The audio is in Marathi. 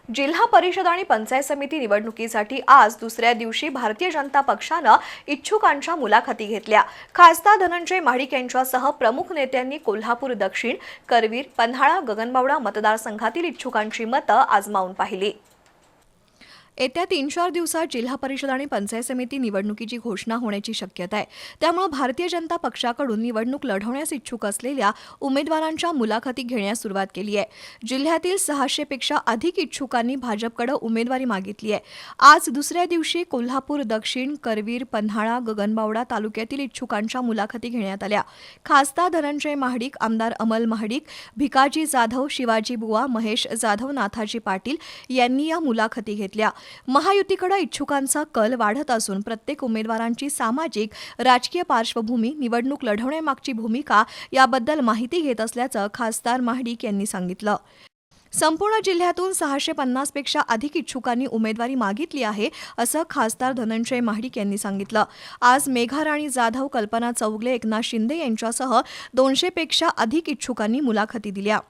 जिल्हा परिषद आणि पंचायत समिती निवडणुकीसाठी आज दुसऱ्या दिवशी भारतीय जनता पक्षानं इच्छुकांच्या मुलाखती घेतल्या। खासदार धनंजय महाडिक यांच्यासह प्रमुख नेत्यांनी कोल्हापूर दक्षिण, करवीर, पन्हाळा, गगनबावडा मतदारसंघातील इच्छुकांची मतं आजमावून पाहिली। येत्या 3-4 दिवसात जिल्हा परिषद आणि पंचायत समिती निवडणुकीची घोषणा होण्याची शक्यता आहे। त्यामुळे भारतीय जनता पक्षाकडून निवडणूक लढवण्यास इच्छुक असलेल्या उमेदवारांच्या मुलाखती घेण्यास सुरुवात केली आहे। जिल्ह्यातील 600 पेक्षा अधिक इच्छुकांनी भाजपकडे उमेदवारी मागितली आहे। आज दुसऱ्या दिवशी कोल्हापूर दक्षिण, करवीर, पन्हाळा, गगनबावडा तालुक्यातील इच्छुकांच्या मुलाखती घेण्यात आल्या। खासदार धनंजय महाडिक, आमदार अमल महाडिक, भिकाजी जाधव, शिवाजी बुवा, महेश जाधव, नाथाजी पाटील यांनी या मुलाखती घेतल्या। महायुतीकडे इच्छुकांचा कल वाढत असून प्रत्येक उमेदवारांची सामाजिक, राजकीय पार्श्वभूमी, निवडणूक लढवण्यामागची भूमिका याबद्दल माहिती घेत असल्याचं खासदार महाडिक यांनी सांगितलं। संपूर्ण जिल्ह्यातून 650 पेक्षा अधिक इच्छुकांनी उमेदवारी मागितली आहे, असं खासदार धनंजय महाडिक यांनी सांगितलं। आज मेघाराणी जाधव, कल्पना चौगले, एकनाथ शिंदे यांच्यासह 200 पेक्षा अधिक इच्छुकांनी मुलाखती दिल्या।